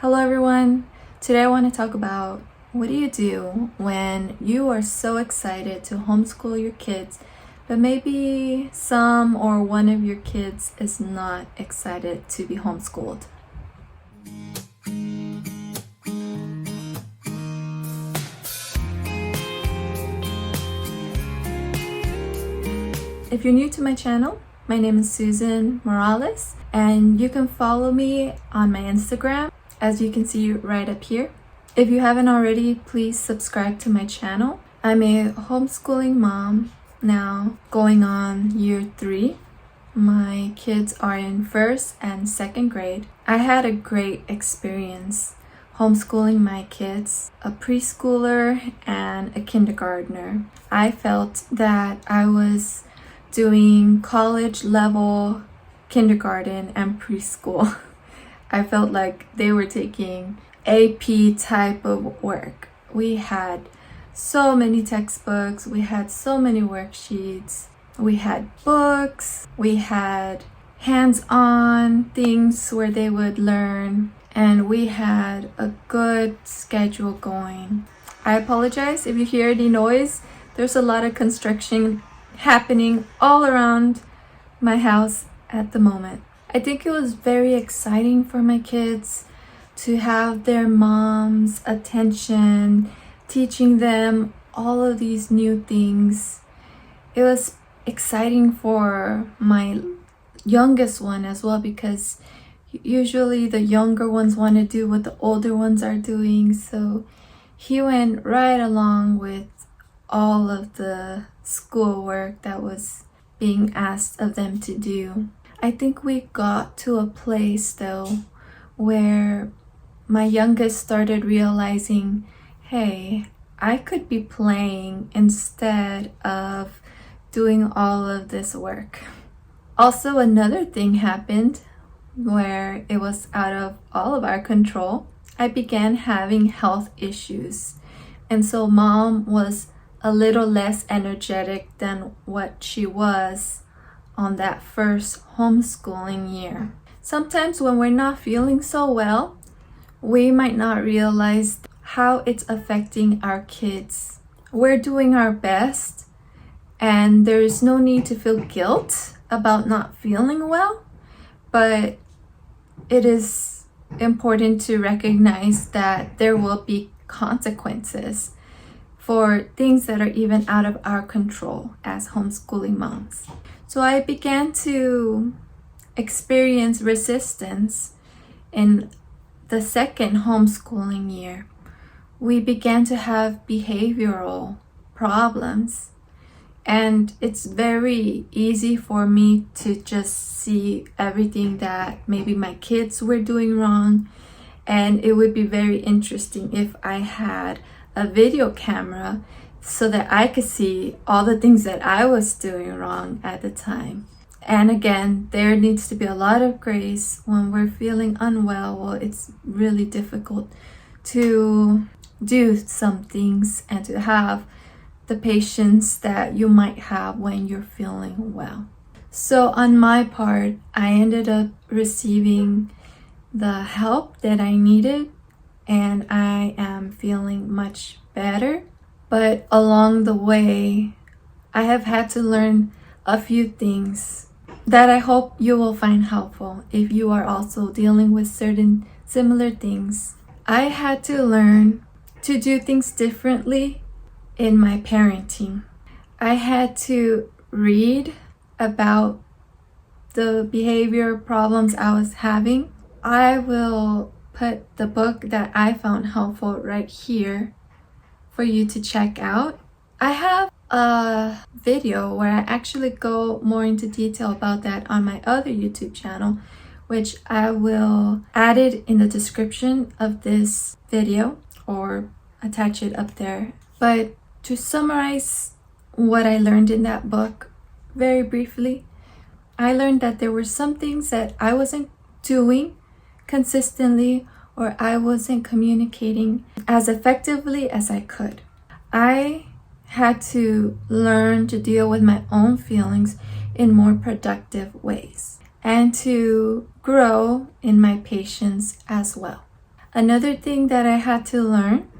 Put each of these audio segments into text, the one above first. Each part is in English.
Hello everyone. Today I want to talk about what do you do when you are so excited to homeschool your kids, but maybe some or one of your kids is not excited to be homeschooled. If you're new to my channel, my name is Susan Morales, and you can follow me on my Instagram, as you can see right up here. If you haven't already, please subscribe to my channel. I'm a homeschooling mom now, going on year 3. My kids are in 1st and 2nd grade. I had a great experience homeschooling my kids, a preschooler and a kindergartner. I felt that I was doing college level kindergarten and preschool. I felt like they were taking AP type of work. We had so many textbooks, we had so many worksheets, we had books, we had hands-on things where they would learn, and we had a good schedule going. I apologize if you hear any noise. There's a lot of construction happening all around my house at the moment. I think it was very exciting for my kids to have their mom's attention, teaching them all of these new things. It was exciting for my youngest one as well, because usually the younger ones want to do what the older ones are doing. So he went right along with all of the schoolwork that was being asked of them to do. I think we got to a place though where my youngest started realizing, hey, I could be playing instead of doing all of this work. Also, another thing happened where it was out of all of our control. I began having health issues, and so mom was a little less energetic than what she was on that first homeschooling year. Sometimes when we're not feeling so well, we might not realize how it's affecting our kids. We're doing our best, and there's no need to feel guilt about not feeling well, but it is important to recognize that there will be consequences for things that are even out of our control as homeschooling moms. So I began to experience resistance in the second homeschooling year. We began to have behavioral problems, and it's very easy for me to just see everything that maybe my kids were doing wrong, and it would be very interesting if I had a video camera so that I could see all the things that I was doing wrong at the time. And again, there needs to be a lot of grace when we're feeling unwell. Well, it's really difficult to do some things and to have the patience that you might have when you're feeling well. So on my part, I ended up receiving the help that I needed, and I am feeling much better. But along the way, I have had to learn a few things that I hope you will find helpful if you are also dealing with certain similar things. I had to learn to do things differently in my parenting. I had to read about the behavior problems I was having. I will put the book that I found helpful right here for you to check out. I have a video where I actually go more into detail about that on my other YouTube channel, which I will add it in the description of this video or attach it up there. But to summarize what I learned in that book very briefly, I learned that there were some things that I wasn't doing consistently, or I wasn't communicating as effectively as I could. I had to learn to deal with my own feelings in more productive ways and to grow in my patience as well. Another thing that I had to learn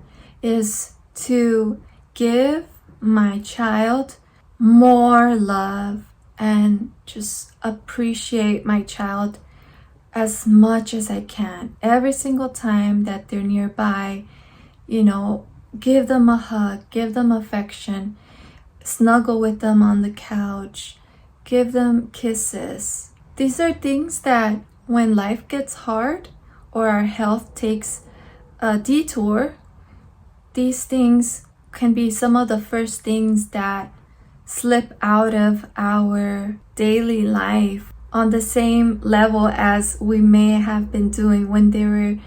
is to give my child more love and just appreciate my child as much as I can. Every single time that they're nearby, give them a hug, give them affection, snuggle with them on the couch, give them kisses. These are things that when life gets hard or our health takes a detour, these things can be some of the first things that slip out of our daily life on the same level as we may have been doing when they were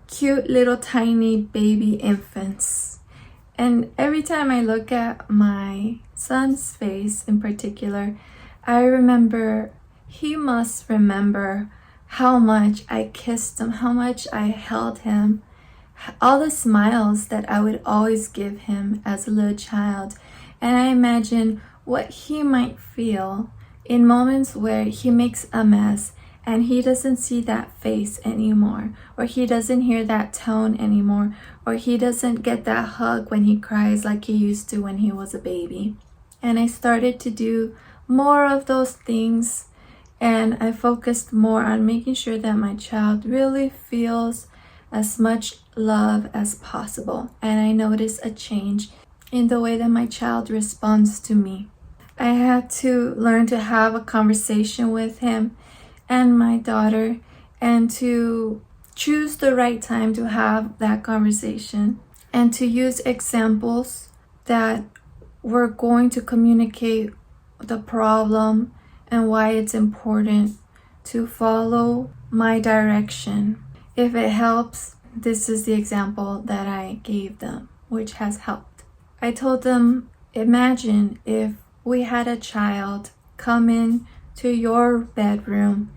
cute little tiny baby infants. And every time I look at my son's face in particular, I remember he must remember how much I kissed him, how much I held him, all the smiles that I would always give him as a little child. And I imagine what he might feel in moments where he makes a mess and he doesn't see that face anymore, or he doesn't hear that tone anymore, or he doesn't get that hug when he cries like he used to when he was a baby. And I started to do more of those things, and I focused more on making sure that my child really feels as much love as possible. And I noticed a change in the way that my child responds to me. I had to learn to have a conversation with him and my daughter, and to choose the right time to have that conversation, and to use examples that were going to communicate the problem and why it's important to follow my direction. If it helps, this is the example that I gave them, which has helped. I told them, imagine if we had a child come in to your bedroom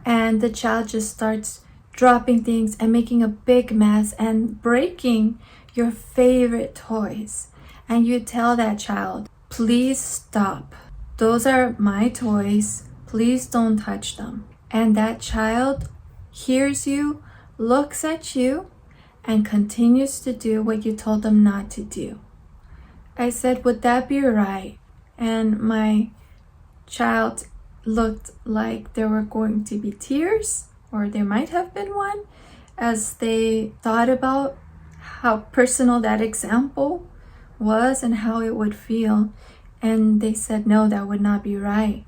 and the child just starts dropping things and making a big mess and breaking your favorite toys. And you tell that child, please stop. Those are my toys. Please don't touch them. And that child hears you, looks at you, and continues to do what you told them not to do. I said, would that be right? And my child looked like there were going to be tears, or there might have been one, as they thought about how personal that example was and how it would feel. And they said, no, that would not be right.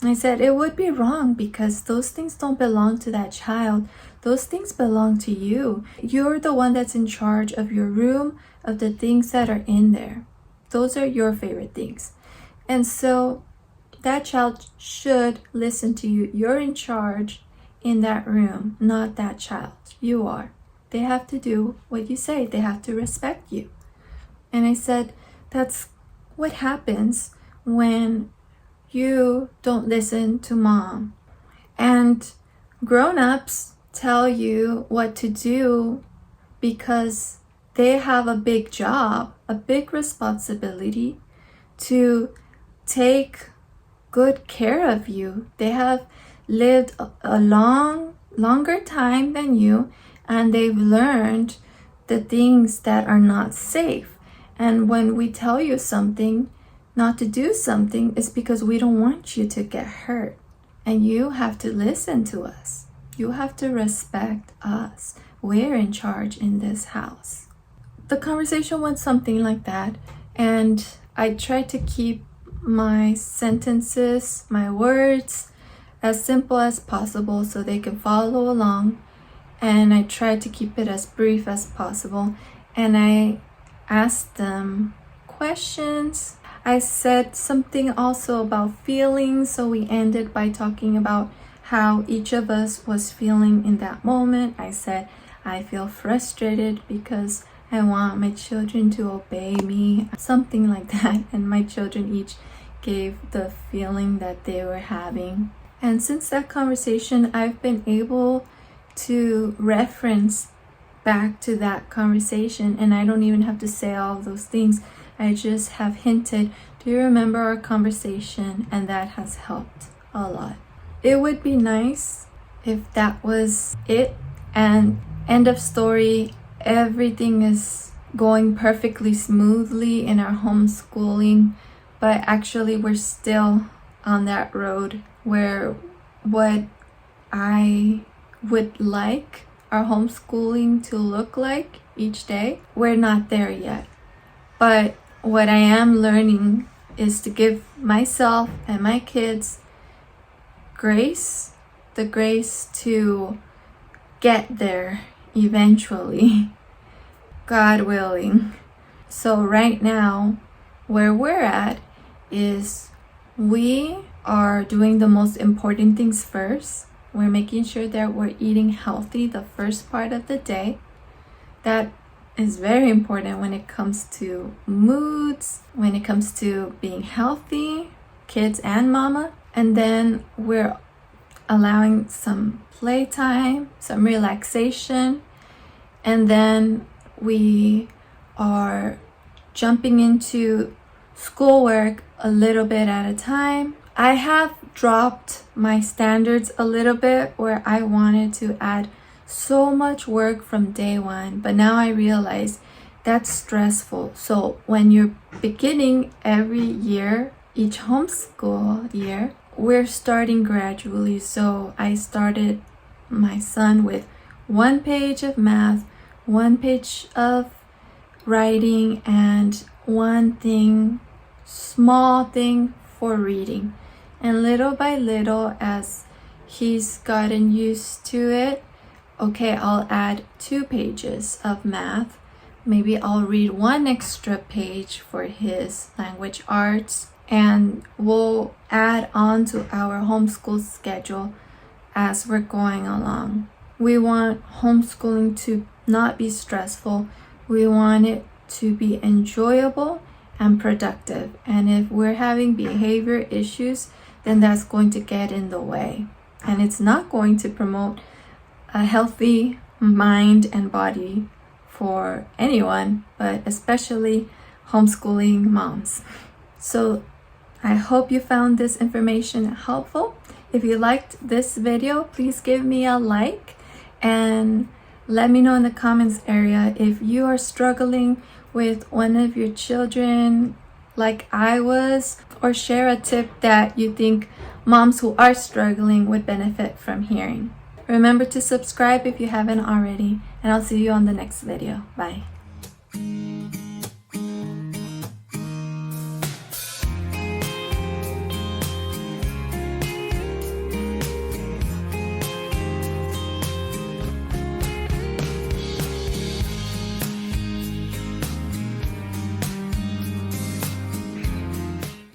I said, it would be wrong because those things don't belong to that child. Those things belong to you. You're the one that's in charge of your room, of the things that are in there. Those are your favorite things. And so that child should listen to you. You're in charge in that room, not that child. You are. They have to do what you say. They have to respect you. And I said, that's what happens when you don't listen to mom. And grown-ups tell you what to do because they have a big job, a big responsibility to take good care of you. They have lived a longer time than you, and they've learned the things that are not safe. And when we tell you something, not to do something, it's because we don't want you to get hurt. And you have to listen to us. You have to respect us. We're in charge in this house. The conversation went something like that, and I tried to keep my sentences, my words, as simple as possible so they can follow along. And I tried to keep it as brief as possible. And I asked them questions. I said something also about feelings. So we ended by talking about how each of us was feeling in that moment. I said, I feel frustrated because I want my children to obey me, something like that. And my children each gave the feeling that they were having. And since that conversation, I've been able to reference back to that conversation, and I don't even have to say all of those things. I just have hinted, do you remember our conversation? And that has helped a lot. It would be nice if that was it and End of story. Everything is going perfectly smoothly in our homeschooling, but actually we're still on that road where what I would like our homeschooling to look like each day, we're not there yet. But what I am learning is to give myself and my kids grace, the grace to get there eventually, God willing. So right now, where we're at is we are doing the most important things first. We're making sure that we're eating healthy the first part of the day. That is very important when it comes to moods, when it comes to being healthy, kids and mama. And then we're allowing some playtime, some relaxation, and then we are jumping into schoolwork a little bit at a time. I have dropped my standards a little bit where I wanted to add so much work from day one, but now I realize that's stressful. So when you're beginning every year, each homeschool year, we're starting gradually. So I started my son with 1 page of math, 1 page of writing, and one thing, small thing for reading. And little by little, as he's gotten used to it, okay, I'll add 2 pages of math. Maybe I'll read 1 extra page for his language arts, and we'll add on to our homeschool schedule as we're going along. We want homeschooling to not be stressful. We want it to be enjoyable and productive. And if we're having behavior issues, then that's going to get in the way. And it's not going to promote a healthy mind and body for anyone, but especially homeschooling moms. So I hope you found this information helpful. If you liked this video, please give me a like and let me know in the comments area if you are struggling with one of your children like I was, or share a tip that you think moms who are struggling would benefit from hearing. Remember to subscribe if you haven't already, and I'll see you on the next video. Bye.